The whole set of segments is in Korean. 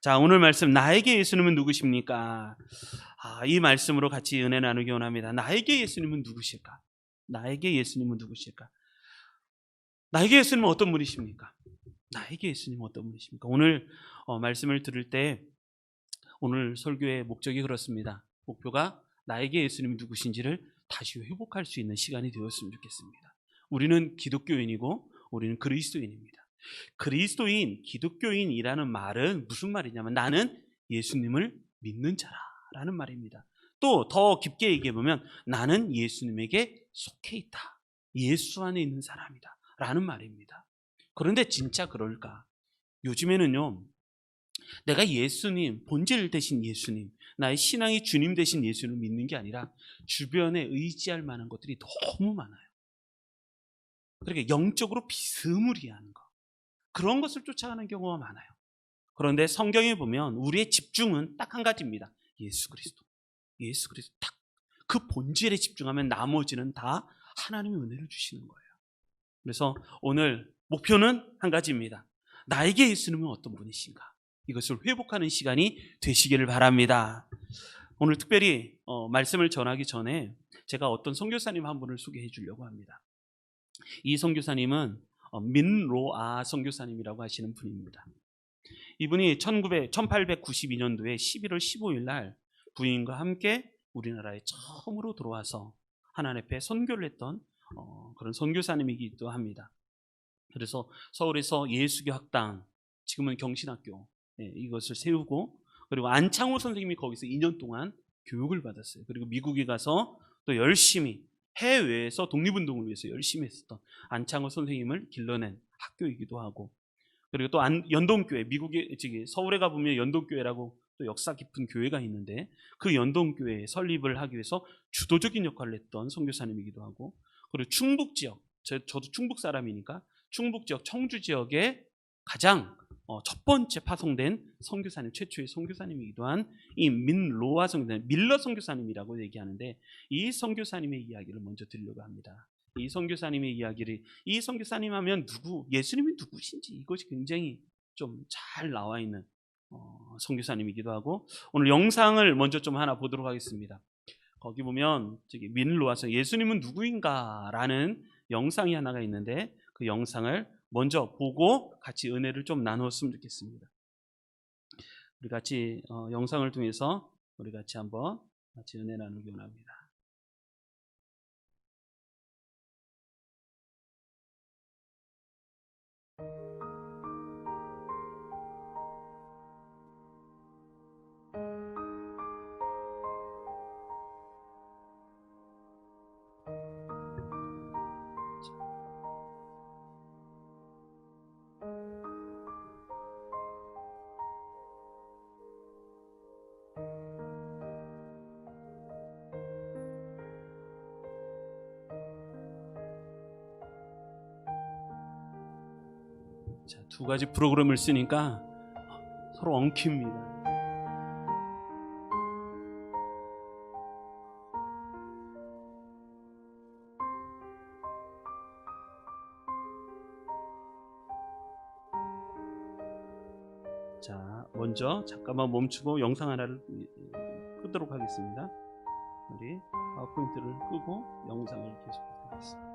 자, 오늘 말씀 나에게 예수님은 누구십니까? 이 말씀으로 같이 은혜 나누기 원합니다. 나에게 예수님은 누구실까? 나에게 예수님은 누구실까? 나에게 예수님은 어떤 분이십니까? 나에게 예수님은 어떤 분이십니까? 오늘 말씀을 들을 때 오늘 설교의 목적이 그렇습니다. 목표가 나에게 예수님이 누구신지를 다시 회복할 수 있는 시간이 되었으면 좋겠습니다. 우리는 기독교인이고 우리는 그리스도인입니다. 그리스도인, 기독교인이라는 말은 무슨 말이냐면 나는 예수님을 믿는 자라는 말입니다. 또 더 깊게 얘기해 보면 나는 예수님에게 속해 있다. 예수 안에 있는 사람이다. 라는 말입니다. 그런데 진짜 그럴까? 요즘에는요, 내가 예수님, 본질 되신 예수님, 나의 신앙이 주님 되신 예수님을 믿는 게 아니라 주변에 의지할 만한 것들이 너무 많아요. 그러니까 영적으로 비스무리한 것, 그런 것을 쫓아가는 경우가 많아요. 그런데 성경에 보면 우리의 집중은 딱 한 가지입니다. 예수 그리스도. 예수 그리스도 딱 그 본질에 집중하면 나머지는 다 하나님의 은혜를 주시는 거예요. 그래서 오늘 목표는 한 가지입니다. 나에게 예수님은 어떤 분이신가? 이것을 회복하는 시간이 되시기를 바랍니다. 오늘 특별히 말씀을 전하기 전에 제가 어떤 선교사님 한 분을 소개해 주려고 합니다. 이 선교사님은 민로아 선교사님이라고 하시는 분입니다. 이분이 1892년도에 11월 15일 날 부인과 함께 우리나라에 처음으로 들어와서 하나님 앞에 선교를 했던 그런 선교사님이기도 합니다. 그래서 서울에서 예수교 학당, 지금은 경신학교, 이것을 세우고, 그리고 안창호 선생님이 거기서 2년 동안 교육을 받았어요. 그리고 미국에 가서 또 열심히 해외에서 독립운동을 위해서 열심히 했었던 안창호 선생님을 길러낸 학교이기도 하고, 그리고 또 연동교회, 미국에 서울에 가보면 연동교회라고 또 역사 깊은 교회가 있는데 그 연동교회 설립을 하기 위해서 주도적인 역할을 했던 선교사님이기도 하고, 그리고 충북 지역, 저도 충북 사람이니까 충북 지역 청주 지역에 가장 첫 번째 파송된 선교사님, 최초의 선교사님이기도 한 이 민로아 선교사님, 밀러 선교사님이라고 얘기하는데 이 선교사님의 이야기를 먼저 드리려고 합니다. 이 선교사님의 이야기를, 이 선교사님 하면 예수님이 누구신지 이것이 굉장히 좀 잘 나와 있는 선교사님이기도 하고, 오늘 영상을 먼저 좀 하나 보도록 하겠습니다. 거기 보면 민로아서 예수님은 누구인가라는 영상이 하나가 있는데 그 영상을 먼저 보고 같이 은혜를 좀 나누었으면 좋겠습니다. 우리 같이 영상을 통해서 우리 같이 한번 같이 은혜 나누기 원합니다. 자, 두 가지 프로그램을 쓰니까 서로 엉킵니다. 자, 먼저 잠깐만 멈추고 영상 하나를 끄도록 하겠습니다. 우리 파워포인트를 끄고 영상을 계속하도록 하겠습니다.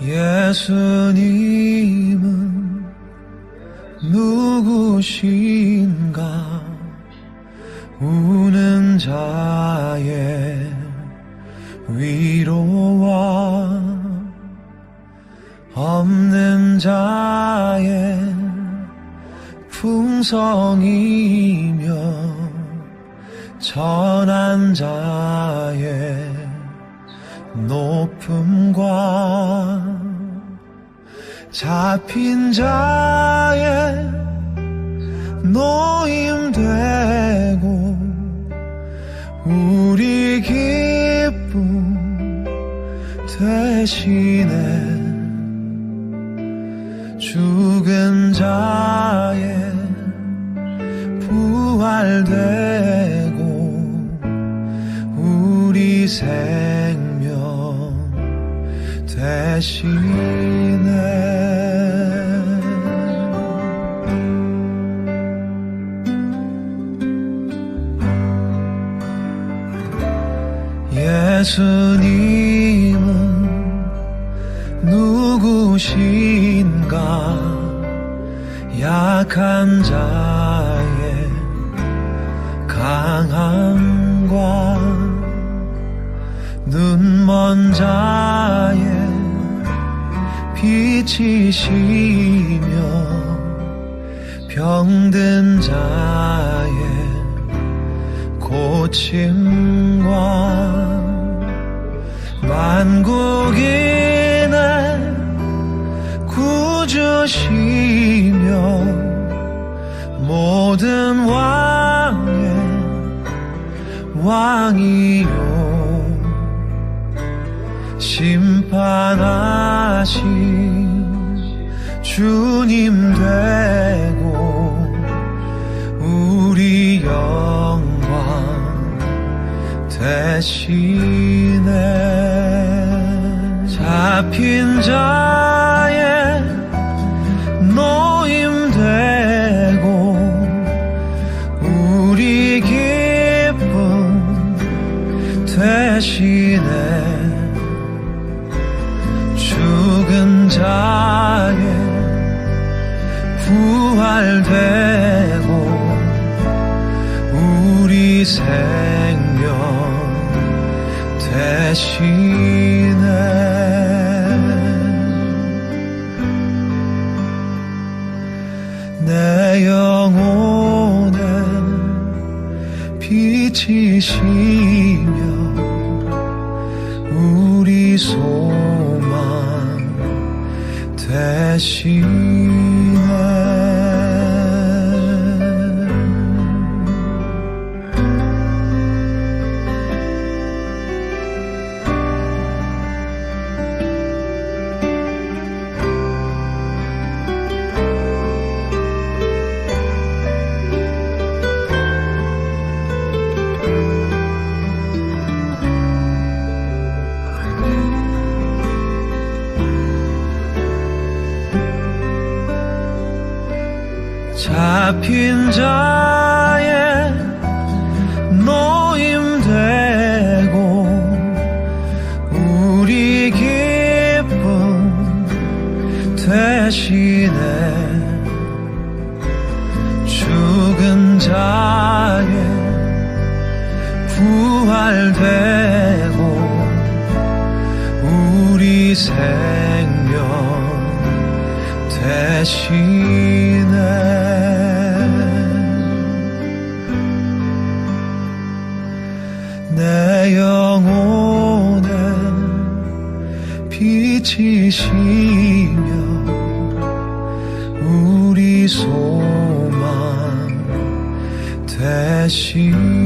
예수님은 누구신가? 우는 자의 위로와 없는 자의 풍성이며 전한 자의 높음과 잡힌 자의 노임되고 우리 기쁨 대신에 죽은 자의 부활되고 우리 생명 대신에 예수님은 누구신가? 약한 자의 강함과 눈먼 자의 빛이시며 병든 자의 고침과 만국인의 구주시며 모든 왕의 왕이요 심판하신 주님 되고 우리 영광 대신에 잡힌 자의 노임되고 우리 기쁨 대신에 죽은 자의 부활되고 우리 생명 대신에 내 영혼에 빛이시며 우리 소망 대신에 잡힌 자의 노임되고 우리 기쁨 대신에 죽은 자의 부활되고 우리 생명 대신에 내 영혼에 빛이시며 우리 소망 대신에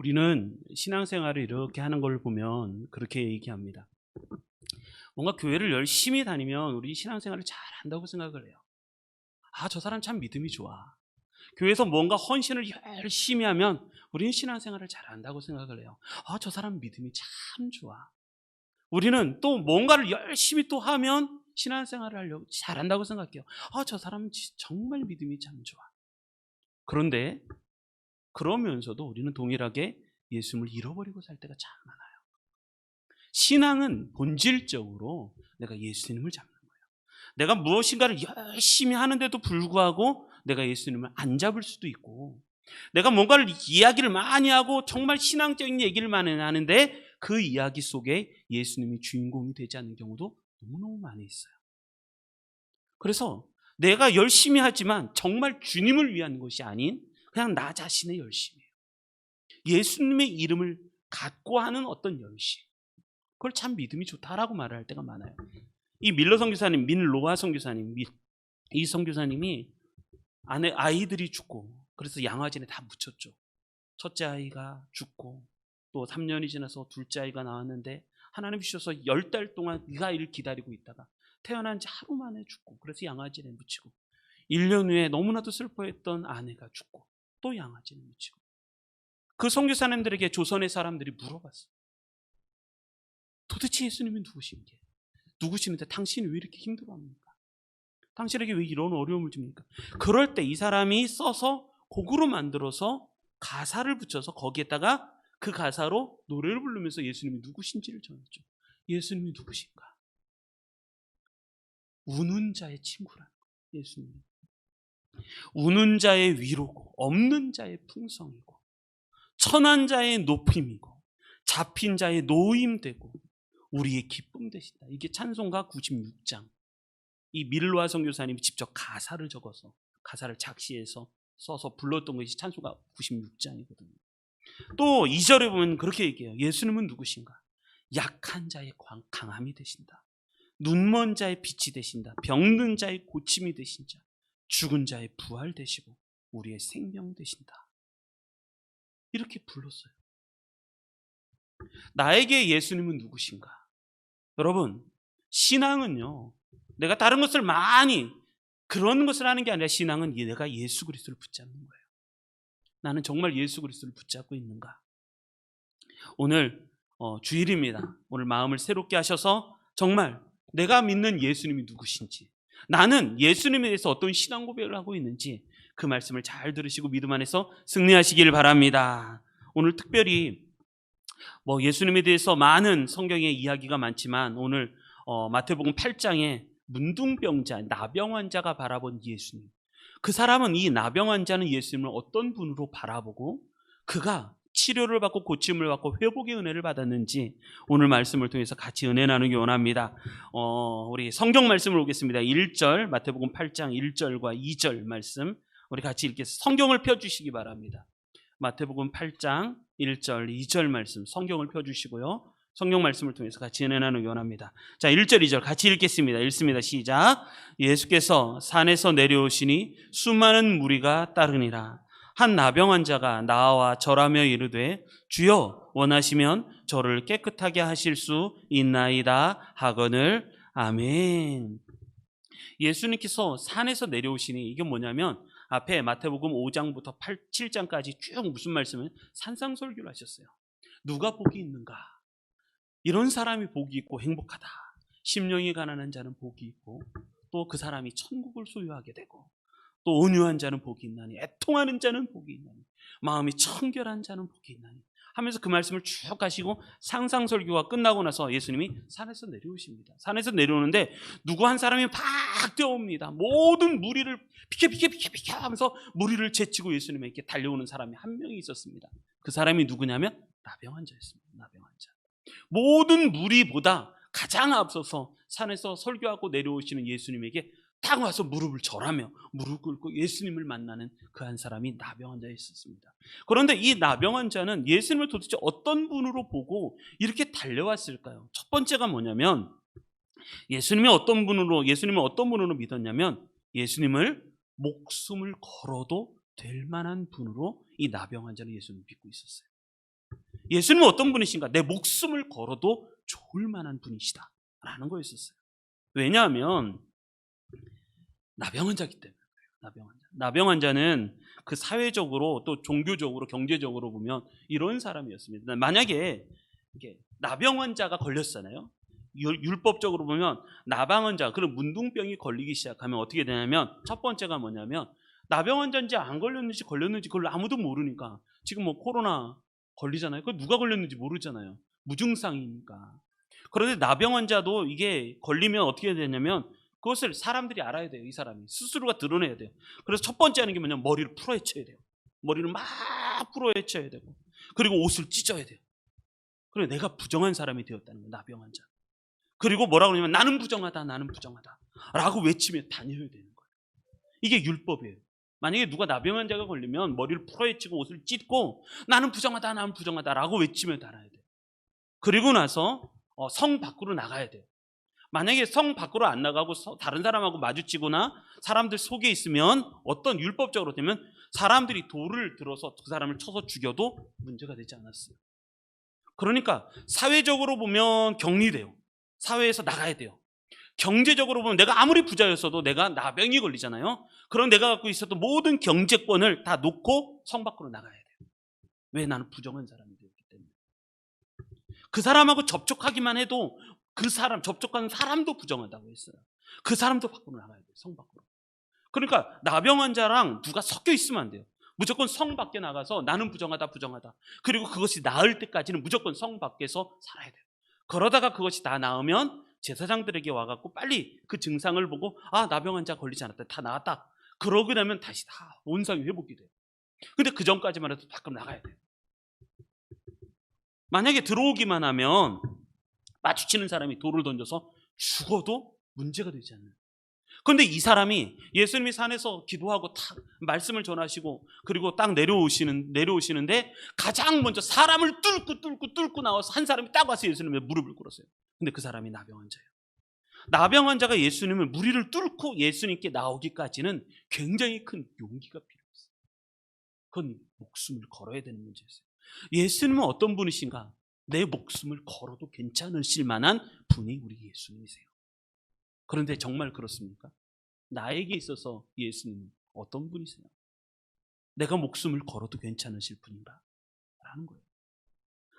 우리는 신앙생활을 이렇게 하는 걸 보면 그렇게 얘기합니다. 뭔가 교회를 열심히 다니면 우리 신앙생활을 잘 한다고 생각을 해요. 아, 저 사람 참 믿음이 좋아. 교회에서 뭔가 헌신을 열심히 하면 우리는 신앙생활을 잘한다고 생각을 해요. 저 사람 믿음이 참 좋아. 우리는 또 뭔가를 열심히 또 하면 신앙생활을 하려고 잘한다고 생각해요. 저 사람은 정말 믿음이 참 좋아. 그런데 그러면서도 우리는 동일하게 예수님을 잃어버리고 살 때가 참 많아요. 신앙은 본질적으로 내가 예수님을 잡는 거예요. 내가 무엇인가를 열심히 하는데도 불구하고 내가 예수님을 안 잡을 수도 있고, 내가 뭔가를 이야기를 많이 하고 정말 신앙적인 얘기를 많이 하는데 그 이야기 속에 예수님이 주인공이 되지 않는 경우도 너무너무 많이 있어요. 그래서 내가 열심히 하지만 정말 주님을 위한 것이 아닌 그냥 나 자신의 열심이에요. 예수님의 이름을 갖고 하는 어떤 열심, 그걸 참 믿음이 좋다라고 말을 할 때가 많아요. 이 밀러 선교사님, 민로아 선교사님, 이 선교사님이 아이들이 죽고 그래서 양화진에 다 묻혔죠. 첫째 아이가 죽고 또 3년이 지나서 둘째 아이가 나왔는데 하나님 주셔서 10달 동안 그 아이를 기다리고 있다가 태어난 지 하루 만에 죽고 그래서 양화진에 묻히고 1년 후에 너무나도 슬퍼했던 아내가 죽고 또 양화진에 묻히고 그 선교사님들에게 조선의 사람들이 물어봤어요. 도대체 예수님이 누구시는데 당신이 왜 이렇게 힘들어합니까? 당신에게 왜 이런 어려움을 줍니까? 그럴 때 이 사람이 써서 곡으로 만들어서 가사를 붙여서 거기에다가 그 가사로 노래를 부르면서 예수님이 누구신지를 전했죠. 예수님이 누구신가? 우는 자의 친구라는 거예요. 예수님이 우는 자의 위로고 없는 자의 풍성이고 천한 자의 높임이고 잡힌 자의 노임되고 우리의 기쁨 되신다. 이게 찬송가 96장. 이 밀로아 선교사님이 직접 가사를 적어서 가사를 작시해서 써서 불렀던 것이 찬송가 96장이거든요. 또 2절에 보면 그렇게 얘기해요. 예수님은 누구신가? 약한 자의 강함이 되신다. 눈먼 자의 빛이 되신다. 병든 자의 고침이 되신 자. 죽은 자의 부활 되시고 우리의 생명 되신다. 이렇게 불렀어요. 나에게 예수님은 누구신가? 여러분, 신앙은요, 내가 다른 것을 많이 그런 것을 하는 게 아니라 신앙은 내가 예수 그리스도를 붙잡는 거예요. 나는 정말 예수 그리스도를 붙잡고 있는가? 오늘 주일입니다. 오늘 마음을 새롭게 하셔서 정말 내가 믿는 예수님이 누구신지, 나는 예수님에 대해서 어떤 신앙 고백을 하고 있는지 그 말씀을 잘 들으시고 믿음 안에서 승리하시길 바랍니다. 오늘 특별히 예수님에 대해서 많은 성경의 이야기가 많지만 오늘 마태복음 8장에 문둥병자, 나병 환자가 바라본 예수님, 그 사람은 이 나병 환자는 예수님을 어떤 분으로 바라보고 그가 치료를 받고 고침을 받고 회복의 은혜를 받았는지 오늘 말씀을 통해서 같이 은혜 나누기 원합니다. 우리 성경 말씀을 보겠습니다. 1절 마태복음 8장 1절과 2절 말씀 우리 같이 읽겠습니다. 성경을 펴주시기 바랍니다. 마태복음 8장 1절 2절 말씀 성경을 펴주시고요. 성경 말씀을 통해서 같이 은혜 나누기 원합니다. 자, 1절 2절 같이 읽겠습니다. 읽습니다. 시작. 예수께서 산에서 내려오시니 수많은 무리가 따르니라. 한 나병 환자가 나와 절하며 이르되 주여 원하시면 저를 깨끗하게 하실 수 있나이다 하거늘. 아멘. 예수님께서 산에서 내려오시니 이게 뭐냐면 앞에 마태복음 5장부터 7장까지 쭉 무슨 말씀을 산상설교를 하셨어요. 누가 복이 있는가? 이런 사람이 복이 있고 행복하다. 심령이 가난한 자는 복이 있고 또 그 사람이 천국을 소유하게 되고 또 온유한 자는 복이 있나니 애통하는 자는 복이 있나니 마음이 청결한 자는 복이 있나니 하면서 그 말씀을 쭉 하시고 상상설교가 끝나고 나서 예수님이 산에서 내려오십니다. 산에서 내려오는데 누구 한 사람이 막 뛰어옵니다. 모든 무리를 비켜 하면서 무리를 제치고 예수님에게 달려오는 사람이 한 명이 있었습니다. 그 사람이 누구냐면 나병 환자였습니다. 나병 환자. 모든 무리보다 가장 앞서서 산에서 설교하고 내려오시는 예수님에게 딱 와서 무릎을 절하며 무릎 꿇고 예수님을 만나는 그 한 사람이 나병 환자였습니다. 그런데 이 나병 환자는 예수님을 도대체 어떤 분으로 보고 이렇게 달려왔을까요? 첫 번째가 뭐냐면 예수님을 어떤 분으로 믿었냐면 예수님을 목숨을 걸어도 될 만한 분으로 이 나병 환자는 예수님을 믿고 있었어요. 예수님은 어떤 분이신가? 내 목숨을 걸어도 좋을 만한 분이시다 라는 거였었어요. 왜냐하면 나병 환자이기 때문에. 나병 환자는 그 사회적으로 또 종교적으로 경제적으로 보면 이런 사람이었습니다. 만약에 이게 나병환자가 걸렸잖아요. 율법적으로 보면 나병환자, 그런 문둥병이 걸리기 시작하면 어떻게 되냐면 첫 번째가 뭐냐면 나병환자인지 안 걸렸는지 그걸 아무도 모르니까 지금 뭐 코로나 걸리잖아요. 그걸 누가 걸렸는지 모르잖아요. 무증상이니까. 그런데 나병환자도 이게 걸리면 어떻게 되냐면 그것을 사람들이 알아야 돼요. 이 사람이 스스로가 드러내야 돼요. 그래서 첫 번째 하는 게 뭐냐면 머리를 풀어헤쳐야 돼요. 머리를 막 풀어헤쳐야 되고, 그리고 옷을 찢어야 돼요. 그래, 내가 부정한 사람이 되었다는 거예요. 나병환자. 그리고 뭐라고 하냐면 나는 부정하다, 나는 부정하다 라고 외치며 다녀야 되는 거예요. 이게 율법이에요. 만약에 누가 나병환자가 걸리면 머리를 풀어헤치고 옷을 찢고 나는 부정하다, 나는 부정하다 라고 외치며 다녀야 돼요. 그리고 나서 성 밖으로 나가야 돼요. 만약에 성 밖으로 안 나가고 다른 사람하고 마주치거나 사람들 속에 있으면 어떤 율법적으로 되면 사람들이 돌을 들어서 그 사람을 쳐서 죽여도 문제가 되지 않았어요. 그러니까 사회적으로 보면 격리돼요. 사회에서 나가야 돼요. 경제적으로 보면 내가 아무리 부자였어도 내가 나병이 걸리잖아요. 그럼 내가 갖고 있었던 모든 경제권을 다 놓고 성 밖으로 나가야 돼요. 왜? 나는 부정한 사람이 되었기 때문에. 그 사람하고 접촉하기만 해도 그 사람, 접촉하는 사람도 부정하다고 했어요. 그 사람도 밖으로 나가야 돼요. 성 밖으로. 그러니까 나병 환자랑 누가 섞여 있으면 안 돼요. 무조건 성 밖에 나가서 나는 부정하다, 부정하다. 그리고 그것이 나을 때까지는 무조건 성 밖에서 살아야 돼요. 그러다가 그것이 다 나으면 제사장들에게 와갖고 빨리 그 증상을 보고 나병 환자 걸리지 않았다, 다 나았다. 그러고 나면 다시 다 온상이 회복이 돼요. 근데 그 전까지만 해도 밖으로 나가야 돼요. 만약에 들어오기만 하면 마주치는 사람이 돌을 던져서 죽어도 문제가 되지 않아요. 그런데 이 사람이 예수님이 산에서 기도하고 탁 말씀을 전하시고 그리고 딱 내려오시는데 가장 먼저 사람을 뚫고 나와서 한 사람이 딱 와서 예수님의 무릎을 꿇었어요. 근데 그 사람이 나병 환자예요. 나병 환자가 예수님을 무리를 뚫고 예수님께 나오기까지는 굉장히 큰 용기가 필요했어요. 그건 목숨을 걸어야 되는 문제였어요. 예수님은 어떤 분이신가? 내 목숨을 걸어도 괜찮으실 만한 분이 우리 예수님이세요. 그런데 정말 그렇습니까? 나에게 있어서 예수님은 어떤 분이세요? 내가 목숨을 걸어도 괜찮으실 분인가? 라는 거예요.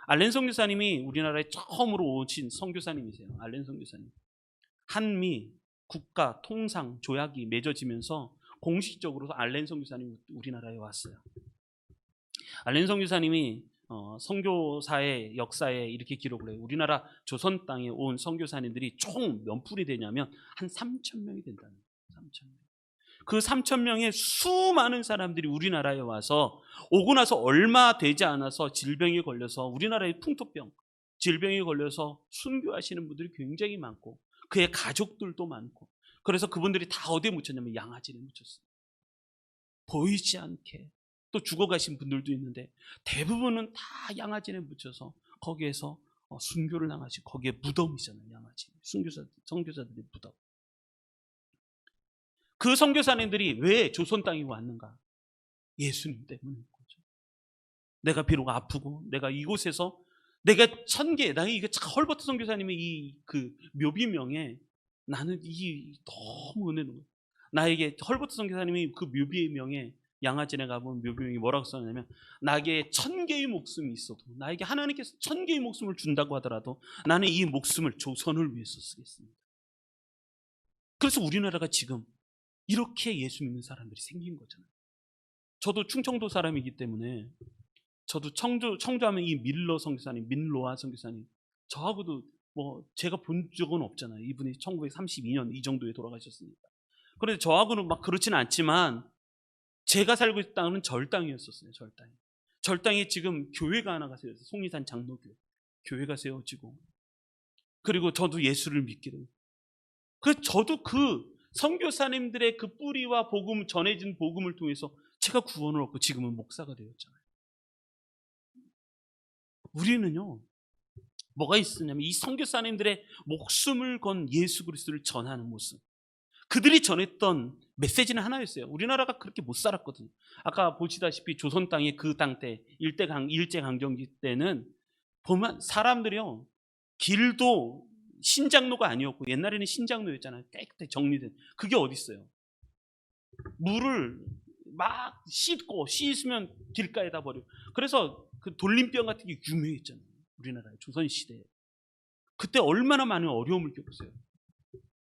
알렌 선교사님이 우리나라에 처음으로 오신 선교사님이세요. 알렌 선교사님. 한미 국가 통상 조약이 맺어지면서 공식적으로 알렌 선교사님이 우리나라에 왔어요. 알렌 선교사님이 선교사의 역사에 이렇게 기록을 해요. 우리나라 조선 땅에 온 선교사님들이 총 몇 풀이 되냐면 한 3,000명이 된다는 거예요. 3,000명. 그 3,000명의 수많은 사람들이 우리나라에 와서 오고 나서 얼마 되지 않아서 질병에 걸려서 우리나라의 풍토병, 질병에 걸려서 순교하시는 분들이 굉장히 많고 그의 가족들도 많고 그래서 그분들이 다 어디에 묻혔냐면 양아지에 묻혔어요. 보이지 않게. 또 죽어가신 분들도 있는데 대부분은 다 양아지에 묻혀서 거기에서 순교를 당하시고 거기에 무덤이잖아요. 양아지 선교사들의 무덤. 그 선교사님들이 왜 조선 땅에 왔는가? 예수님 때문인 거죠. 내가 비록 아프고 내가 이곳에서 내가 나 이거 헐버트 선교사님의 이 그 묘비명에 나는 이 너무 은혜는 거예요. 나에게 헐버트 선교사님이 그 묘비의 명에 양아진에 가보면 묘비명이 뭐라고 써냐면 나에게 1,000개의 목숨이 있어도 나에게 하나님께서 1,000개의 목숨을 준다고 하더라도 나는 이 목숨을 조선을 위해서 쓰겠습니다. 그래서 우리나라가 지금 이렇게 예수 믿는 사람들이 생긴 거잖아요. 저도 충청도 사람이기 때문에 저도 청주하면 이 밀러 선교사님, 민로아 선교사님 저하고도 뭐 제가 본 적은 없잖아요. 이분이 1932년 이 정도에 돌아가셨으니까. 그런데 저하고는 막 그렇지는 않지만 제가 살고 있는 땅은 절땅이었었어요. 절땅에 지금 교회가 하나가 세워져서 송리산 장로교회 교회가 세워지고 그리고 저도 예수를 믿게 되고 저도 그 선교사님들의 그 뿌리와 복음 전해진 복음을 통해서 제가 구원을 얻고 지금은 목사가 되었잖아요. 우리는요 뭐가 있었냐면 이 선교사님들의 목숨을 건 예수 그리스도를 전하는 모습, 그들이 전했던 메시지는 하나였어요. 우리나라가 그렇게 못 살았거든요. 아까 보시다시피 조선 땅의 그 땅 때 일제강점기 때는 보면 사람들이요 길도 신장로가 아니었고 옛날에는 신장로였잖아요. 깨끗하게 정리된. 그게 어디 있어요? 물을 막 씻으면 길가에다 버려. 그래서 그 돌림병 같은 게 유명했잖아요. 우리나라의 조선시대에. 그때 얼마나 많은 어려움을 겪었어요.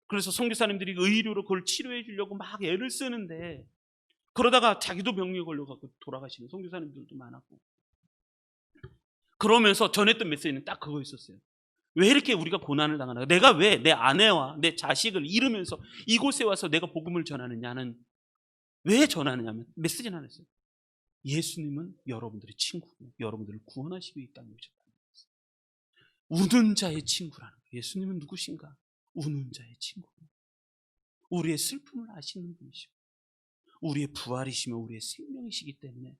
그래서 선교사님들이 의료로 그걸 치료해 주려고 막 애를 쓰는데 그러다가 자기도 병에 걸려갖고 돌아가시는 선교사님들도 많았고. 그러면서 전했던 메시지는 딱 그거 있었어요. 왜 이렇게 우리가 고난을 당하나? 내가 왜 내 아내와 내 자식을 잃으면서 이곳에 와서 내가 복음을 전하느냐는, 왜 전하느냐면 메시지는 하나 있어요. 예수님은 여러분들의 친구고 여러분들을 구원하시기 위해 이 땅에 오셨다는 거예요. 우는 자의 친구라는 거예요. 예수님은 누구신가? 우는 자의 친구. 우리의 슬픔을 아시는 분이시고 우리의 부활이시며 우리의 생명이시기 때문에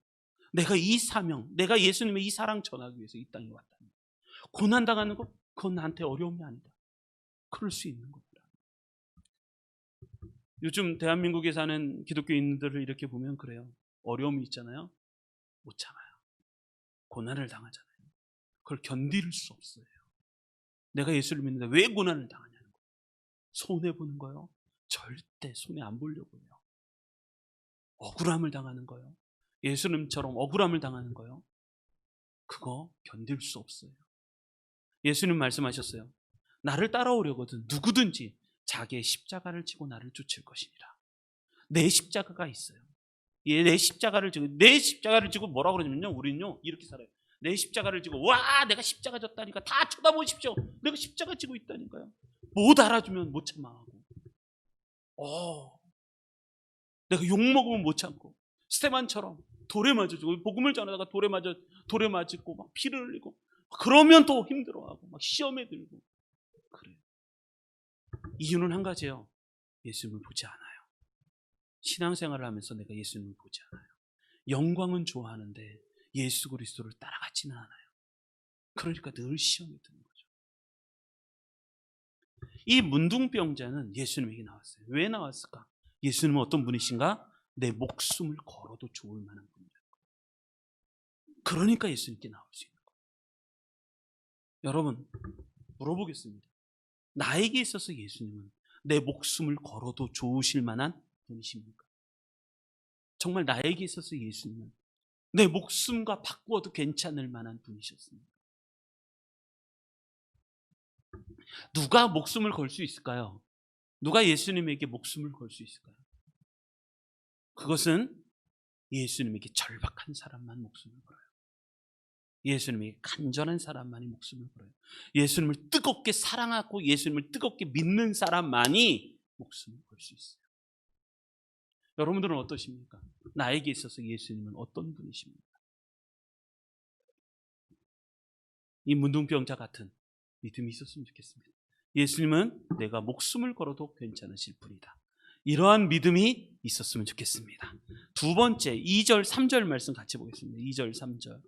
내가 이 사명, 내가 예수님의 이 사랑 전하기 위해서 이 땅에 왔다는 거예요. 고난당하는 것, 그건 나한테 어려움이 아니다. 그럴 수 있는 겁니다. 요즘 대한민국에 사는 기독교인들을 이렇게 보면 그래요. 어려움이 있잖아요. 못 참아요. 고난을 당하잖아요. 그걸 견딜 수 없어요. 내가 예수를 믿는데 왜 고난을 당하냐는 거예요. 손해보는 거요? 절대 손해 안 보려고 해요. 억울함을 당하는 거요. 예수님처럼 억울함을 당하는 거요. 그거 견딜 수 없어요. 예수님 말씀하셨어요. 나를 따라오려거든 누구든지 자기의 십자가를 지고 나를 쫓을 것이니라. 내 십자가가 있어요. 내 십자가를 지고 뭐라고 그러냐면요. 우리는요 이렇게 살아요. 내 십자가를 지고 와 내가 십자가 졌다니까 다 쳐다보십시오. 내가 십자가 지고 있다니까요. 못 알아주면 못 참아하고 내가 욕먹으면 못 참고 스테반처럼 돌에 맞아주고 복음을 전하다가 돌에 맞고 막 피를 흘리고 그러면 또 힘들어하고 막 시험에 들고 그래요. 이유는 한 가지예요. 예수님을 보지 않아요. 신앙생활을 하면서 내가 예수님을 보지 않아요. 영광은 좋아하는데 예수 그리스도를 따라가지는 않아요. 그러니까 늘 시험에 드는 거죠. 이 문둥병자는 예수님에게 나왔어요. 왜 나왔을까? 예수님은 어떤 분이신가? 내 목숨을 걸어도 좋을 만한 분이라는 거예요. 그러니까 예수님께 나올 수 있는 거예요. 여러분 물어보겠습니다. 나에게 있어서 예수님은 내 목숨을 걸어도 좋으실 만한 분이십니까? 정말 나에게 있어서 예수님은 내 목숨과 바꾸어도 괜찮을 만한 분이셨습니다. 누가 목숨을 걸 수 있을까요? 누가 예수님에게 목숨을 걸 수 있을까요? 그것은 예수님에게 절박한 사람만 목숨을 걸어요. 예수님에게 간절한 사람만이 목숨을 걸어요. 예수님을 뜨겁게 사랑하고 예수님을 뜨겁게 믿는 사람만이 목숨을 걸 수 있어요. 여러분들은 어떠십니까? 나에게 있어서 예수님은 어떤 분이십니까? 이 문둥병자 같은 믿음이 있었으면 좋겠습니다. 예수님은 내가 목숨을 걸어도 괜찮으실 분이다. 이러한 믿음이 있었으면 좋겠습니다. 두 번째 2절 3절 말씀 같이 보겠습니다. 2절 3절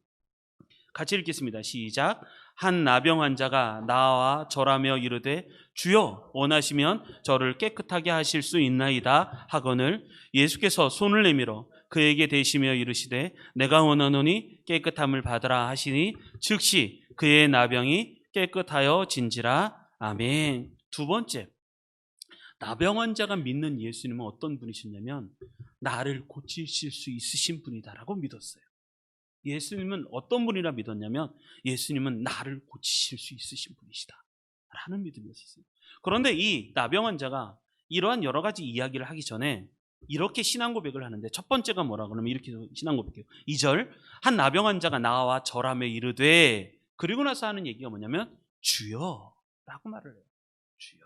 같이 읽겠습니다. 시작. 한 나병 환자가 나와 절하며 이르되 주여 원하시면 저를 깨끗하게 하실 수 있나이다 하거늘 예수께서 손을 내밀어 그에게 대시며 이르시되 내가 원하노니 깨끗함을 받으라 하시니 즉시 그의 나병이 깨끗하여 진지라. 아멘. 두 번째 나병 환자가 믿는 예수님은 어떤 분이셨냐면 나를 고치실 수 있으신 분이다라고 믿었어요. 예수님은 어떤 분이라 믿었냐면 예수님은 나를 고치실 수 있으신 분이시다 라는 믿음이었어요. 그런데 이 나병 환자가 이러한 여러 가지 이야기를 하기 전에 이렇게 신앙 고백을 하는데 첫 번째가 뭐라고 하면 이렇게 신앙 고백해요. 2절 한 나병 환자가 나와 절하며 이르되 그리고 나서 하는 얘기가 뭐냐면 주여 라고 말을 해요. 주여.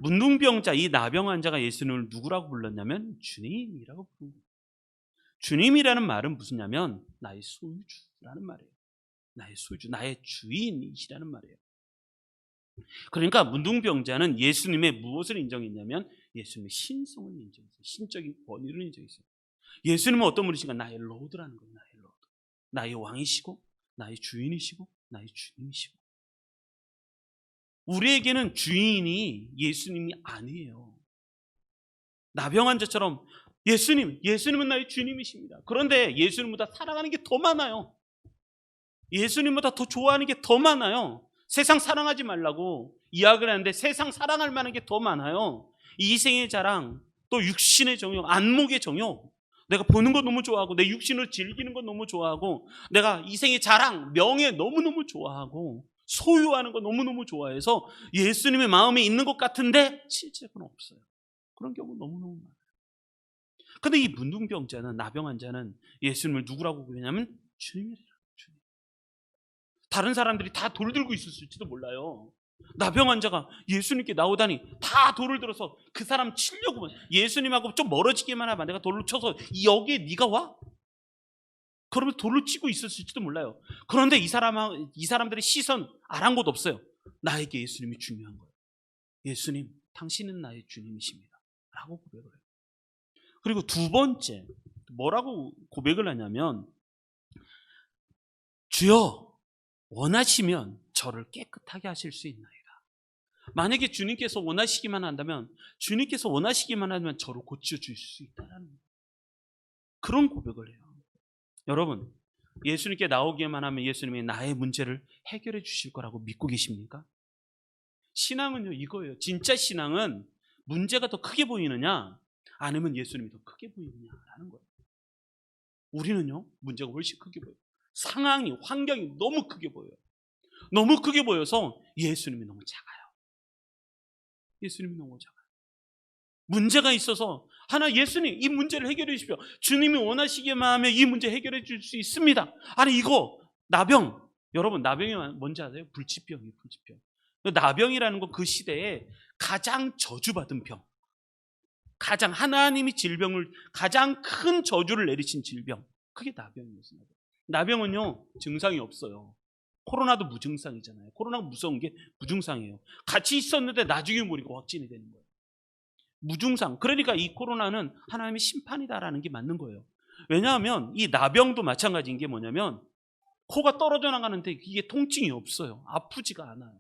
문둥병자 이 나병 환자가 예수님을 누구라고 불렀냐면 주님이라고 부른 거예요. 주님이라는 말은 무슨냐면 나의 소유주라는 말이에요. 나의 소유주, 나의 주인이시라는 말이에요. 그러니까 문둥병자는 예수님의 무엇을 인정했냐면 예수님의 신성을 인정했어요. 신적인 권위를 인정했어요. 예수님은 어떤 분이신가? 나의 로드라는 거예요. 나의 로드. 나의 왕이시고 나의 주인이시고 나의 주님이시고. 우리에게는 주인이 예수님이 아니에요. 나병 환자처럼 예수님은 나의 주님이십니다. 그런데 예수님보다 사랑하는 게 더 많아요. 예수님보다 더 좋아하는 게 더 많아요. 세상 사랑하지 말라고 이야기를 하는데 세상 사랑할 만한 게 더 많아요. 이생의 자랑, 또 육신의 정욕, 안목의 정욕. 내가 보는 거 너무 좋아하고 내 육신을 즐기는 거 너무 좋아하고 내가 이생의 자랑, 명예 너무너무 좋아하고 소유하는 거 너무너무 좋아해서 예수님의 마음에 있는 것 같은데 실제로는 없어요. 그런 경우 너무너무 많아요. 근데 이 문둥병자는, 나병 환자는 예수님을 누구라고 부르냐면 주님이래요. 주님. 다른 사람들이 다 돌 들고 있었을지도 몰라요. 나병 환자가 예수님께 나오다니 다 돌을 들어서 그 사람 치려고, 예수님하고 좀 멀어지기만 하면 내가 돌을 쳐서 여기에 네가 와? 그러면 돌을 치고 있었을지도 몰라요. 그런데 이 사람들의 시선 아랑곳 없어요. 나에게 예수님이 중요한 거예요. 예수님, 당신은 나의 주님이십니다 라고 고백을 해요. 그리고 두 번째 뭐라고 고백을 하냐면, 주여 원하시면 저를 깨끗하게 하실 수 있나이다. 만약에 주님께서 원하시기만 한다면, 주님께서 원하시기만 하면 저를 고쳐줄 수 있다는 그런 고백을 해요. 여러분, 예수님께 나오기만 하면 예수님이 나의 문제를 해결해 주실 거라고 믿고 계십니까? 신앙은요, 이거예요. 진짜 신앙은 문제가 더 크게 보이느냐 아니면 예수님이 더 크게 보이느냐라는 거예요. 우리는요, 문제가 훨씬 크게 보여요. 상황이, 환경이 너무 크게 보여요. 너무 크게 보여서 예수님이 너무 작아요. 예수님이 너무 작아요. 문제가 있어서 하나, 예수님 이 문제를 해결해 주십시오. 주님이 원하시기만 하면 이 문제 해결해 줄 수 있습니다. 아니 이거 나병, 여러분 나병이 뭔지 아세요? 불치병이에요. 불치병. 나병이라는 거 그 시대에 가장 저주받은 병, 가장 하나님이 질병을, 가장 큰 저주를 내리신 질병, 그게 나병이었어요. 나병은요 증상이 없어요. 코로나도 무증상이잖아요. 코로나가 무서운 게 무증상이에요. 같이 있었는데 나중에 모르고 확진이 되는 거예요. 무증상. 그러니까 이 코로나는 하나님의 심판이다라는 게 맞는 거예요. 왜냐하면 이 나병도 마찬가지인 게 뭐냐면, 코가 떨어져 나가는데 이게 통증이 없어요. 아프지가 않아요.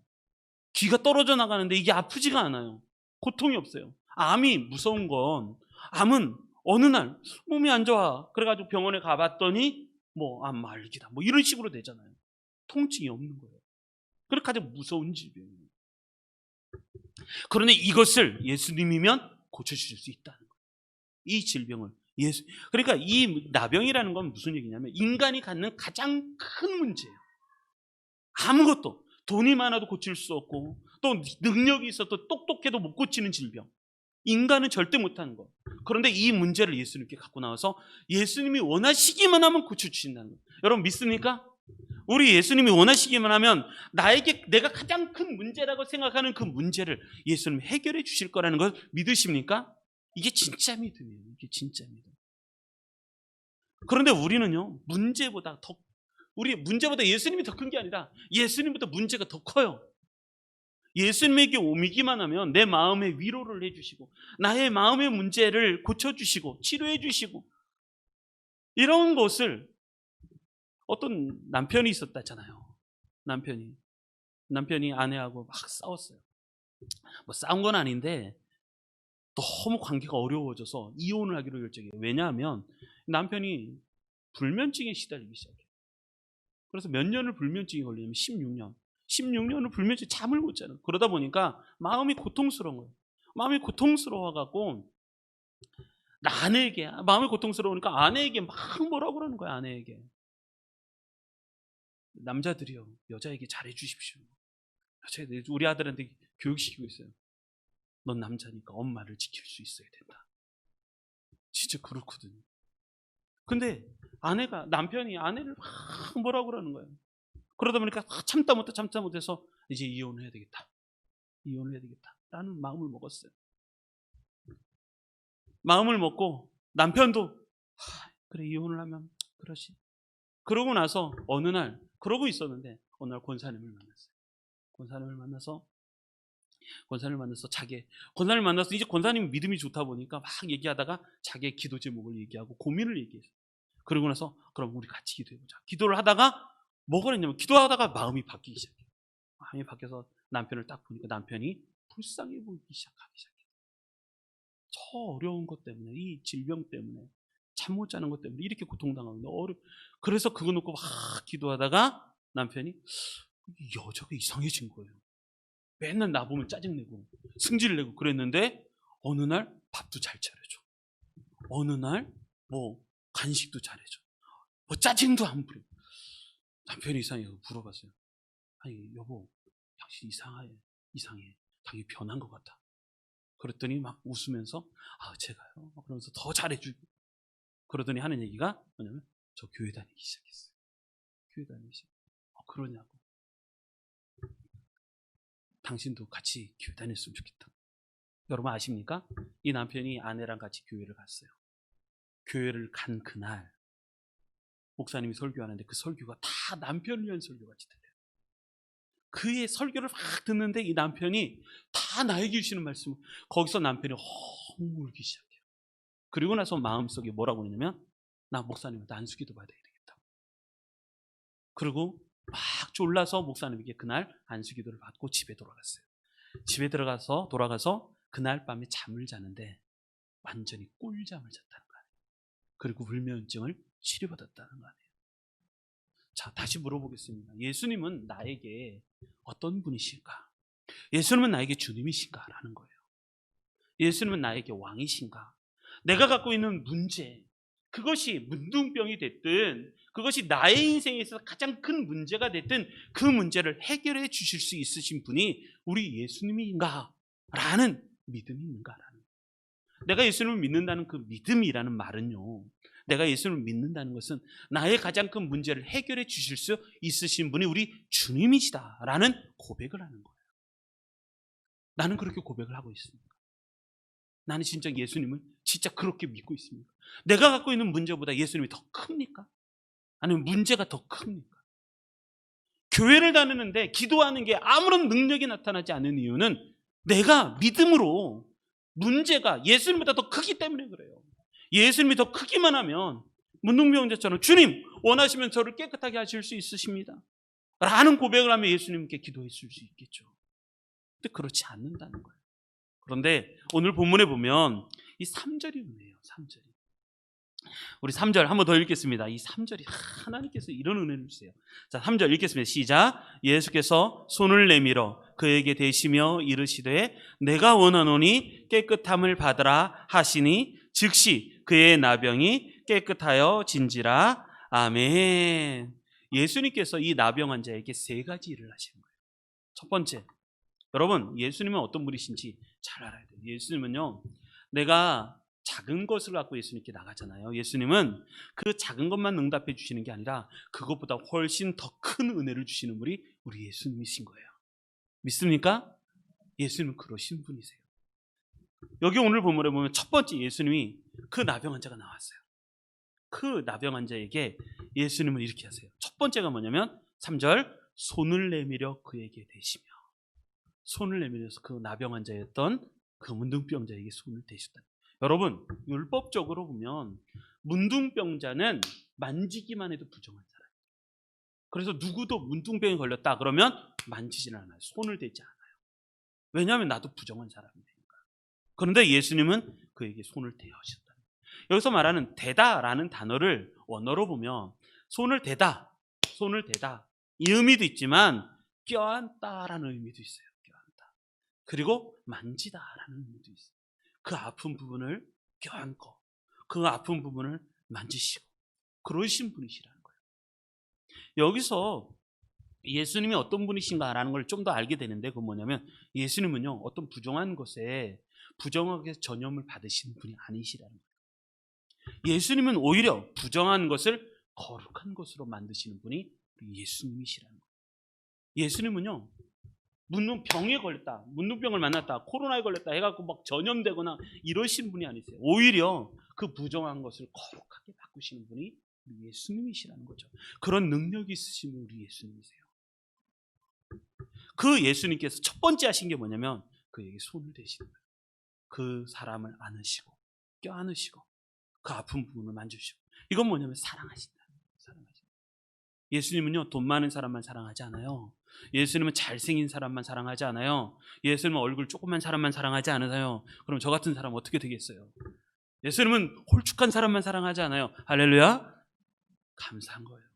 귀가 떨어져 나가는데 이게 아프지가 않아요. 고통이 없어요. 암이 무서운 건, 암은 어느 날 몸이 안 좋아 그래가지고 병원에 가봤더니 암 말기다 이런 식으로 되잖아요. 통증이 없는 거예요. 그게 가장 무서운 질병이에요. 그런데 이것을 예수님이면 고쳐주실 수 있다는 거예요. 이 질병을 그러니까 이 나병이라는 건 무슨 얘기냐면, 인간이 갖는 가장 큰 문제예요. 아무것도, 돈이 많아도 고칠 수 없고 또 능력이 있어도 똑똑해도 못 고치는 질병, 인간은 절대 못하는 거. 그런데 이 문제를 예수님께 갖고 나와서 예수님이 원하시기만 하면 고쳐주신다는 거예요. 여러분 믿습니까? 우리 예수님이 원하시기만 하면 내가 가장 큰 문제라고 생각하는 그 문제를 예수님이 해결해 주실 거라는 걸 믿으십니까? 이게 진짜 믿음이에요. 이게 진짜 믿음. 그런데 우리는요, 문제보다 예수님이 더 큰 게 아니라 예수님보다 문제가 더 커요. 예수님에게 오기만 하면 내 마음에 위로를 해주시고 나의 마음의 문제를 고쳐주시고 치료해 주시고, 이런 것을, 어떤 남편이 있었다잖아요. 남편이 아내하고 막 싸웠어요. 싸운 건 아닌데 너무 관계가 어려워져서 이혼을 하기로 결정해요. 왜냐하면 남편이 불면증에 시달리기 시작해요. 그래서 몇 년을 불면증이 걸리냐면 16년을 불면증, 잠을 못 자는. 그러다 보니까 마음이 고통스러운 거예요. 마음이 고통스러워갖고 마음이 고통스러우니까 아내에게 막 뭐라고 그러는 거야. 아내에게, 남자들이요, 여자에게 잘해 주십시오. 우리 아들한테 교육시키고 있어요. 넌 남자니까 엄마를 지킬 수 있어야 된다. 진짜 그렇거든요. 근데 남편이 아내를 막 뭐라고 그러는 거예요. 그러다 보니까 참다 못해서 이제 이혼을 해야 되겠다 라는 마음을 먹었어요. 마음을 먹고 남편도 그래, 이혼을 하면 그러시. 그러고 나서 어느 날, 그러고 있었는데 어느 날 권사님을 만났어요. 권사님을 만나서 권사님을 만나서 이제 권사님이 믿음이 좋다 보니까 막 얘기하다가 자기의 기도 제목을 얘기하고 고민을 얘기했어요. 그러고 나서 그럼 우리 같이 기도해보자. 기도를 하다가 뭐가 그랬냐면, 기도하다가 마음이 바뀌기 시작해요. 마음이 바뀌어서 남편을 딱 보니까 남편이 불쌍해 보이기 시작해요. 저 어려운 것 때문에, 이 질병 때문에, 잠 못 자는 것 때문에 이렇게 고통당하는데 그래서 그거 놓고 막 기도하다가 남편이 여자가 이상해진 거예요. 맨날 나보면 짜증내고 승질을 내고 그랬는데 어느 날 밥도 잘 차려줘. 어느 날 뭐 간식도 잘해줘. 뭐 짜증도 안 부려. 남편이 이상해요. 물어봤어요. 아니 여보, 당신 이상해. 당연히 변한 것 같아. 그랬더니 막 웃으면서 제가요? 그러면서 더 잘해주고. 그러더니 하는 얘기가 뭐냐면 저 교회 다니기 시작했어요. 교회 다니기 시작. 그러냐고. 당신도 같이 교회 다녔으면 좋겠다. 여러분 아십니까? 이 남편이 아내랑 같이 교회를 갔어요. 교회를 간 그날 목사님이 설교하는데 그 설교가 다 남편을 위한 설교같이 들려요. 그의 설교를 막 듣는데 이 남편이 다 나에게 주시는 말씀을, 거기서 남편이 헝 울기 시작해요. 그리고 나서 마음속에 뭐라고 그러냐면 나 목사님한테 안수기도 받아야 되겠다. 그리고 막 졸라서 목사님에게 그날 안수기도를 받고 집에 돌아갔어요. 집에 돌아가서 그날 밤에 잠을 자는데 완전히 꿀잠을 잤다는 거예요. 그리고 불면증을 치료받았다는 거 아니에요. 자, 다시 물어보겠습니다. 예수님은 나에게 어떤 분이실까? 예수님은 나에게 주님이신가? 라는 거예요. 예수님은 나에게 왕이신가? 내가 갖고 있는 문제, 그것이 문둥병이 됐든 그것이 나의 인생에서 가장 큰 문제가 됐든 그 문제를 해결해 주실 수 있으신 분이 우리 예수님인가? 라는 믿음이 있는가라는 거예요. 내가 예수님을 믿는다는 그 믿음이라는 말은요, 내가 예수님을 믿는다는 것은 나의 가장 큰 문제를 해결해 주실 수 있으신 분이 우리 주님이시다라는 고백을 하는 거예요. 나는 그렇게 고백을 하고 있습니다. 나는 진짜 예수님을 진짜 그렇게 믿고 있습니다. 내가 갖고 있는 문제보다 예수님이 더 큽니까? 아니면 문제가 더 큽니까? 교회를 다니는데 기도하는 게 아무런 능력이 나타나지 않는 이유는 내가 믿음으로 문제가 예수님보다 더 크기 때문에 그래요. 예수님이 더 크기만 하면 문둥병자처럼 주님 원하시면 저를 깨끗하게 하실 수 있으십니다 라는 고백을 하면 예수님께 기도해 줄 수 있겠죠. 근데 그렇지 않는다는 거예요. 그런데 오늘 본문에 보면 이 3절이 은혜예요. 3절이. 우리 3절 한번 더 읽겠습니다. 이 3절이 하나님께서 이런 은혜를 주세요. 자, 3절 읽겠습니다. 시작. 예수께서 손을 내밀어 그에게 대시며 이르시되 내가 원하노니 깨끗함을 받으라 하시니 즉시 그의 나병이 깨끗하여 진지라. 아멘. 예수님께서 이 나병 환자에게 세 가지 일을 하시는 거예요. 첫 번째, 여러분 예수님은 어떤 분이신지 잘 알아야 돼요. 예수님은요, 내가 작은 것을 갖고 예수님께 나가잖아요. 예수님은 그 작은 것만 응답해 주시는 게 아니라 그것보다 훨씬 더 큰 은혜를 주시는 분이 우리 예수님이신 거예요. 믿습니까? 예수님은 그러신 분이세요. 여기 오늘 본문에 보면 첫 번째 예수님이 그 나병 환자가 나왔어요. 그 나병 환자에게 예수님은 이렇게 하세요. 첫 번째가 뭐냐면 3절 손을 내밀어 그에게 대시며, 손을 내밀어서 그 나병 환자였던 그 문둥병자에게 손을 대셨다. 여러분 율법적으로 보면 문둥병자는 만지기만 해도 부정한 사람이에요. 그래서 누구도 문둥병에 걸렸다 그러면 만지지는 않아요. 손을 대지 않아요. 왜냐하면 나도 부정한 사람이니까. 그런데 예수님은 그에게 손을 대하셨다. 여기서 말하는 대다라는 단어를 원어로 보면 손을 대다 이 의미도 있지만 껴안다라는 의미도 있어요. 껴안다. 그리고 만지다라는 의미도 있어요. 그 아픈 부분을 껴안고 그 아픈 부분을 만지시고 그러신 분이시라는 거예요. 여기서 예수님이 어떤 분이신가라는 걸 좀 더 알게 되는데 그건 뭐냐면 예수님은요 어떤 부정한 것에 부정하게 전염을 받으시는 분이 아니시라는 거예요. 예수님은 오히려 부정한 것을 거룩한 것으로 만드시는 분이 예수님이시라는 거예요. 예수님은요 문둥병에 걸렸다, 문둥병을 만났다, 코로나에 걸렸다 해갖고 막 전염되거나 이러신 분이 아니세요. 오히려 그 부정한 것을 거룩하게 바꾸시는 분이 우리 예수님이시라는 거죠. 그런 능력이 있으신 분이 우리 예수님이세요. 그 예수님께서 첫 번째 하신 게 뭐냐면 그에게 손을 대시는 거예요. 그 사람을 안으시고 껴안으시고 그 아픈 부분을 만지시고. 이건 뭐냐면 사랑하신다. 예수님은요 돈 많은 사람만 사랑하지 않아요. 예수님은 잘생긴 사람만 사랑하지 않아요. 예수님은 얼굴 조그만 사람만 사랑하지 않아요. 그럼 저 같은 사람 어떻게 되겠어요? 예수님은 홀쭉한 사람만 사랑하지 않아요. 할렐루야. 감사한 거예요.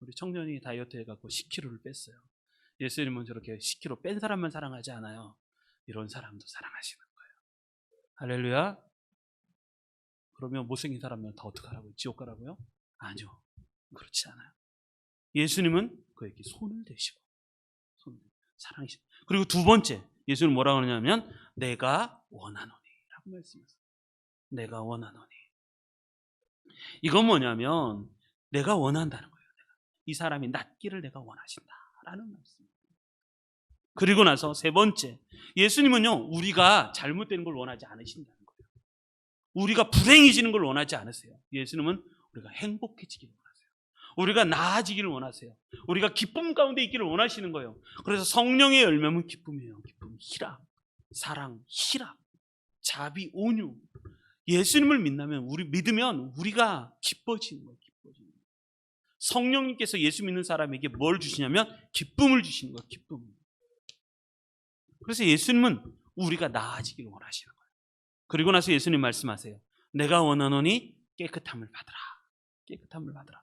우리 청년이 다이어트 해갖고 10kg를 뺐어요. 예수님은 저렇게 10kg 뺀 사람만 사랑하지 않아요. 이런 사람도 사랑하시는 거예요. 할렐루야. 그러면 못생긴 사람은 다 어떡하라고요? 지옥 가라고요? 아니요. 그렇지 않아요. 예수님은 그에게 손을 대시고 사랑이시고, 그리고 두 번째 예수는 뭐라고 하냐면 내가 원하노니 라고 말씀하셨어요. 내가 원하노니. 이건 뭐냐면 내가 원한다는 거예요. 이 사람이 낫기를 내가 원하신다라는 말씀입니다. 그리고 나서 세 번째, 예수님은요 우리가 잘못되는 걸 원하지 않으신다는 거예요. 우리가 불행해지는 걸 원하지 않으세요. 예수님은 우리가 행복해지기를 원하세요. 우리가 나아지기를 원하세요. 우리가 기쁨 가운데 있기를 원하시는 거예요. 그래서 성령의 열매는 기쁨이에요. 기쁨, 희락, 사랑, 희락, 자비, 온유. 예수님을 믿으면 우리가 기뻐지는 거예요. 기뻐지는 거예요. 성령님께서 예수 믿는 사람에게 뭘 주시냐면 기쁨을 주시는 거예요. 기쁨. 그래서 예수님은 우리가 나아지기를 원하시는 거예요. 그리고 나서 예수님 말씀하세요. 내가 원하노니 깨끗함을 받으라. 깨끗함을 받으라.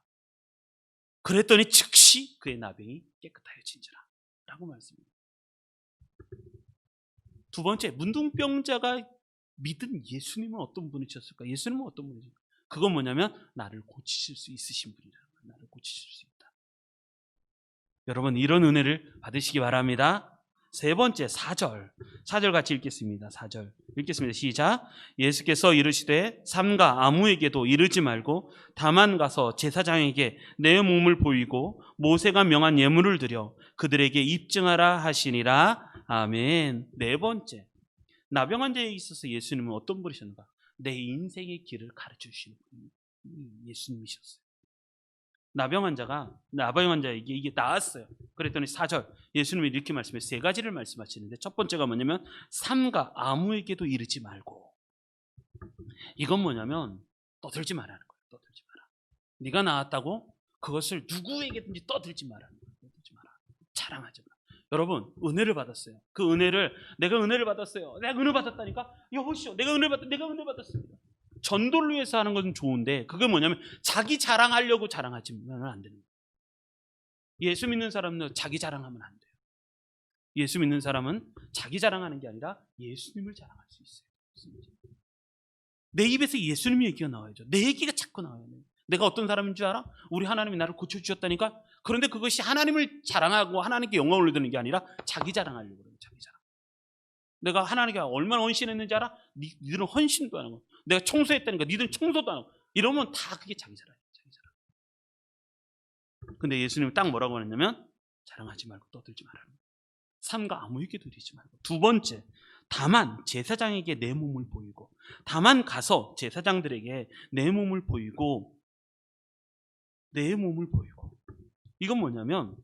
그랬더니 즉시 그의 나병이 깨끗하여진지라 라고 말씀합니다. 두 번째, 문둥병자가 믿은 예수님은 어떤 분이셨을까? 예수님은 어떤 분이셨을까? 그건 뭐냐면 나를 고치실 수 있으신 분이라는 거예요. 나를 고치실 수 있다. 여러분 이런 은혜를 받으시기 바랍니다. 세 번째 4절 같이 읽겠습니다. 4절 읽겠습니다. 시작. 예수께서 이르시되 삼가 아무에게도 이르지 말고 다만 가서 제사장에게 내 몸을 보이고 모세가 명한 예물을 드려 그들에게 입증하라 하시니라. 아멘. 네 번째, 나병 환자에 있어서 예수님은 어떤 분이셨는가? 내 인생의 길을 가르쳐 주시는 분이 예수님이셨어요. 나병 환자에게 이게 나았어요. 그랬더니 4절 예수님이 이렇게 말씀해 세 가지를 말씀하시는데 첫 번째가 뭐냐면 삼가 아무에게도 이르지 말고. 이건 뭐냐면 떠들지 말라는 거예요. 떠들지 마라. 네가 나았다고 그것을 누구에게든지 떠들지 말라는 거예요. 떠들지 마라. 자랑하지 마라. 여러분 은혜를 받았어요. 그 은혜를 내가 은혜를 받았어요. 내가 은혜 받았다니까. 여보시오. 내가 은혜 받았습니다. 전도를 위해서 하는 건 좋은데 그게 뭐냐면 자기 자랑하려고 자랑하지는 안 되는 거예요. 예수 믿는 사람은 자기 자랑하면 안 돼요. 예수 믿는 사람은 자기 자랑하는 게 아니라 예수님을 자랑할 수 있어요. 내 입에서 예수님 얘기가 나와야죠. 내 얘기가 자꾸 나와요. 내가 어떤 사람인 줄 알아? 우리 하나님이 나를 고쳐주셨다니까? 그런데 그것이 하나님을 자랑하고 하나님께 영광을 드는 게 아니라 자기 자랑하려고 그래요. 자기 자랑. 내가 하나님께 얼마나 헌신했는지 알아? 니들은 헌신도 안 하고 내가 청소했다니까 니들은 청소도 안 하고 이러면 다 그게 자기 자랑이에요. 자기 자랑. 근데 예수님은 딱 뭐라고 하냐면 자랑하지 말고 떠들지 말라는 거예요. 삼가 아무에게도 이르지 말고. 두 번째, 다만 제사장에게 내 몸을 보이고. 다만 가서 제사장들에게 내 몸을 보이고. 이건 뭐냐면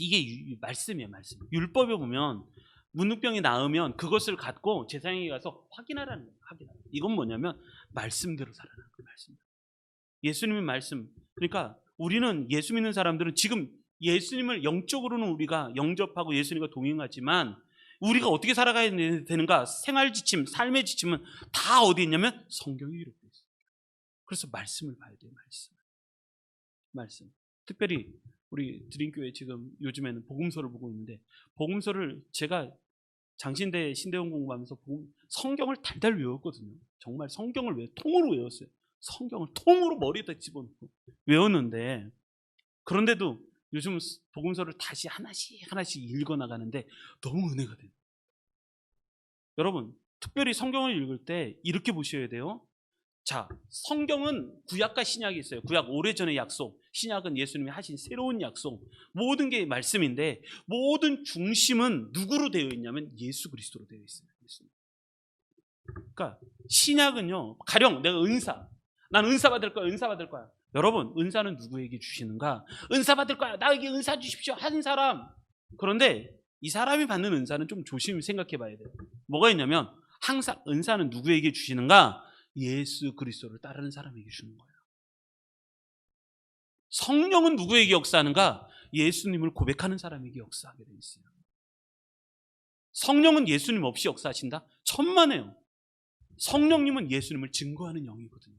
이게 말씀이에요. 말씀. 율법에 보면 문둥병이 나으면 그것을 갖고 제사장에게 가서 확인하라는 거예요. 이건 뭐냐면 말씀대로 살아라는 거예요. 말씀. 예수님의 말씀. 그러니까 우리는 예수 믿는 사람들은 지금 예수님을 영적으로는 우리가 영접하고 예수님과 동행하지만 우리가 어떻게 살아가야 되는가? 생활 지침, 삶의 지침은 다 어디 있냐면 성경에 기록되어 있어요. 그래서 말씀을 봐야 돼요. 말씀. 특별히 우리 드림교회 지금 요즘에는 복음서를 보고 있는데 복음서를 제가 장신대 신대원 공부하면서 성경을 달달 외웠거든요. 정말 성경을 통으로 외웠어요. 성경을 통으로 머리에다 집어넣고 외웠는데 그런데도 요즘 복음서를 다시 하나씩 읽어나가는데 너무 은혜가 돼요. 여러분 특별히 성경을 읽을 때 이렇게 보셔야 돼요. 자, 성경은 구약과 신약이 있어요. 구약 오래전의 약속, 신약은 예수님이 하신 새로운 약속, 모든 게 말씀인데 모든 중심은 누구로 되어 있냐면 예수 그리스도로 되어 있어요. 그러니까 신약은요, 가령 내가 난 은사 받을 거야. 여러분 은사는 누구에게 주시는가? 은사 받을 거야. 나에게 은사 주십시오 한 사람. 그런데 이 사람이 받는 은사는 좀 조심히 생각해 봐야 돼요. 뭐가 있냐면 항상 은사는 누구에게 주시는가? 예수 그리스도를 따르는 사람에게 주는 거예요. 성령은 누구에게 역사하는가? 예수님을 고백하는 사람에게 역사하게 되어 있어요. 성령은 예수님 없이 역사하신다? 천만에요. 성령님은 예수님을 증거하는 영이거든요.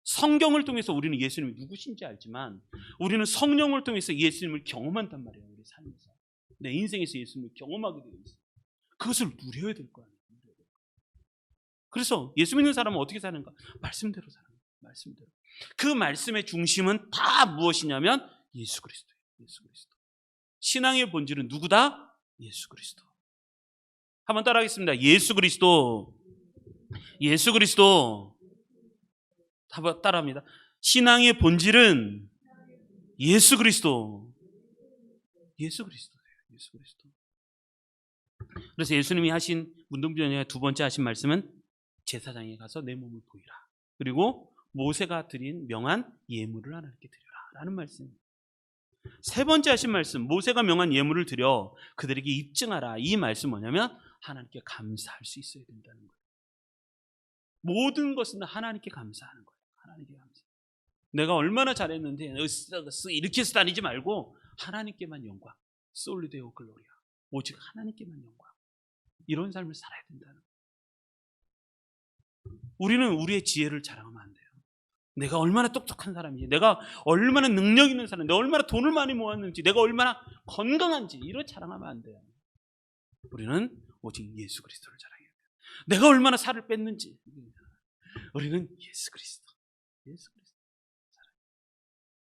성경을 통해서 우리는 예수님이 누구신지 알지만 우리는 성령을 통해서 예수님을 경험한단 말이에요. 우리 삶에서. 내 인생에서 예수님을 경험하게 되어 있어요. 그것을 누려야 될 거예요. 그래서 예수 믿는 사람은 어떻게 사는가? 말씀대로 사는 거예요. 말씀대로. 그 말씀의 중심은 다 무엇이냐면 예수 그리스도예요. 예수 그리스도. 신앙의 본질은 누구다? 예수 그리스도. 한번 따라하겠습니다. 예수 그리스도. 예수 그리스도. 한번 따라합니다. 신앙의 본질은 예수 그리스도. 예수 그리스도예요. 예수 그리스도. 그래서 예수님이 하신 문둥병자의 두 번째 하신 말씀은 제사장에 가서 내 몸을 보이라. 그리고 모세가 드린 명한 예물을 하나님께 드려라 라는 말씀입니다. 세 번째 하신 말씀, 모세가 명한 예물을 드려 그들에게 입증하라. 이 말씀 뭐냐면 하나님께 감사할 수 있어야 된다는 거예요. 모든 것은 하나님께 감사하는 거예요. 하나님께 감사. 내가 얼마나 잘했는데 이렇게 해서 다니지 말고 하나님께만 영광. 솔리데오 글로리아. 오직 하나님께만 영광. 이런 삶을 살아야 된다는 거예요. 우리는 우리의 지혜를 자랑하면 안 돼요. 내가 얼마나 똑똑한 사람인지, 내가 얼마나 능력 있는 사람인지, 내가 얼마나 돈을 많이 모았는지, 내가 얼마나 건강한지 이런 자랑하면 안 돼요. 우리는 오직 예수 그리스도를 자랑해야 돼요. 내가 얼마나 살을 뺐는지 우리는 예수 그리스도. 예수 그리스도.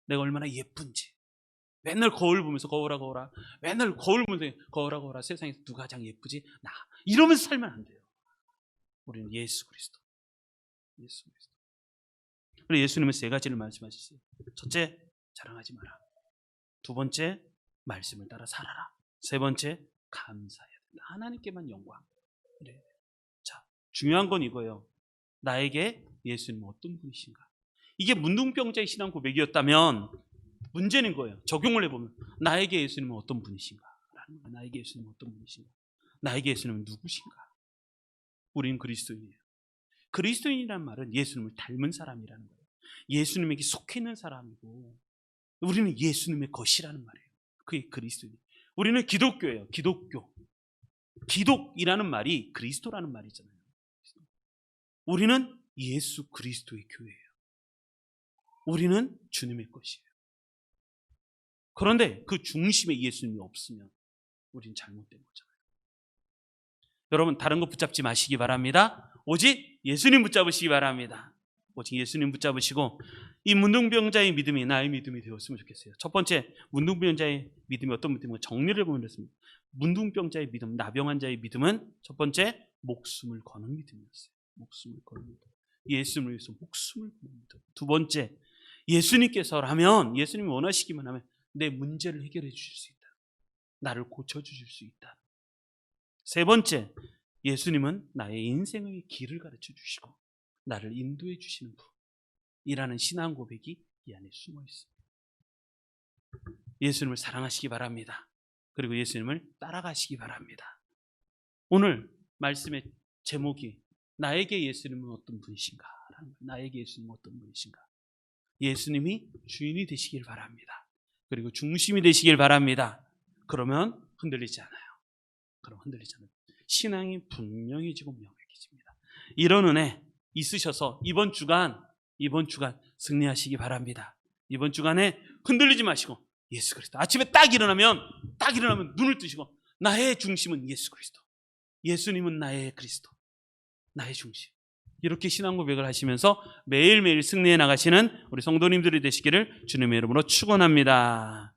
내가 얼마나 예쁜지. 맨날 거울 보면서 거울아 거울아. 맨날 거울 보면서 거울아 거울아. 세상에서 누가 가장 예쁘지? 나. 이러면서 살면 안 돼요. 우리는 예수 그리스도. 예수 그리스도. 그래서 예수님은 세 가지를 말씀하셨어요. 첫째, 자랑하지 마라. 두 번째, 말씀을 따라 살아라. 세 번째, 감사해야 된다. 하나님께만 영광. 그래. 자, 중요한 건 이거예요. 나에게 예수님은 어떤 분이신가? 이게 문둥병자의 신앙 고백이었다면 문제는 거예요. 적용을 해보면 나에게 예수님은 어떤 분이신가? 나에게 예수님은 어떤 분이신가? 나에게 예수님은 누구신가? 우리는 그리스도인이에요. 그리스도인이라는 말은 예수님을 닮은 사람이라는 거예요. 예수님에게 속해 있는 사람이고 우리는 예수님의 것이라는 말이에요. 그게 그리스도인. 우리는 기독교예요. 기독교. 기독이라는 말이 그리스도라는 말이잖아요. 우리는 예수 그리스도의 교회예요. 우리는 주님의 것이에요. 그런데 그 중심에 예수님이 없으면 우리는 잘못된 거잖아요. 여러분 다른 거 붙잡지 마시기 바랍니다. 오직 예수님 붙잡으시기 바랍니다. 오직 예수님 붙잡으시고 이 문둥병자의 믿음이 나의 믿음이 되었으면 좋겠어요. 첫 번째 문둥병자의 믿음이 어떤 믿음인가 정리를 해보면 이렇습니다. 문둥병자의 믿음, 나병한 자의 믿음은 첫 번째 목숨을 거는 믿음이었어요. 목숨을 거는 믿음. 예수님을 위해서 목숨을 거는 믿음. 두 번째 예수님께서라면 예수님이 원하시기만 하면 내 문제를 해결해 주실 수 있다. 나를 고쳐주실 수 있다. 세 번째 예수님은 나의 인생의 길을 가르쳐 주시고 나를 인도해 주시는 분이라는 신앙 고백이 이 안에 숨어 있습니다. 예수님을 사랑하시기 바랍니다. 그리고 예수님을 따라가시기 바랍니다. 오늘 말씀의 제목이 나에게 예수님은 어떤 분이신가? 나에게 예수님은 어떤 분이신가? 예수님이 주인이 되시길 바랍니다. 그리고 중심이 되시길 바랍니다. 그러면 흔들리지 않아요. 그럼 흔들리지 않아요. 신앙이 분명해지고 명확해집니다. 이런 은혜 있으셔서 이번 주간 승리하시기 바랍니다. 이번 주간에 흔들리지 마시고 예수 그리스도. 아침에 딱 일어나면 눈을 뜨시고 나의 중심은 예수 그리스도. 예수님은 나의 그리스도. 나의 중심. 이렇게 신앙 고백을 하시면서 매일매일 승리해 나가시는 우리 성도님들이 되시기를 주님의 이름으로 축원합니다.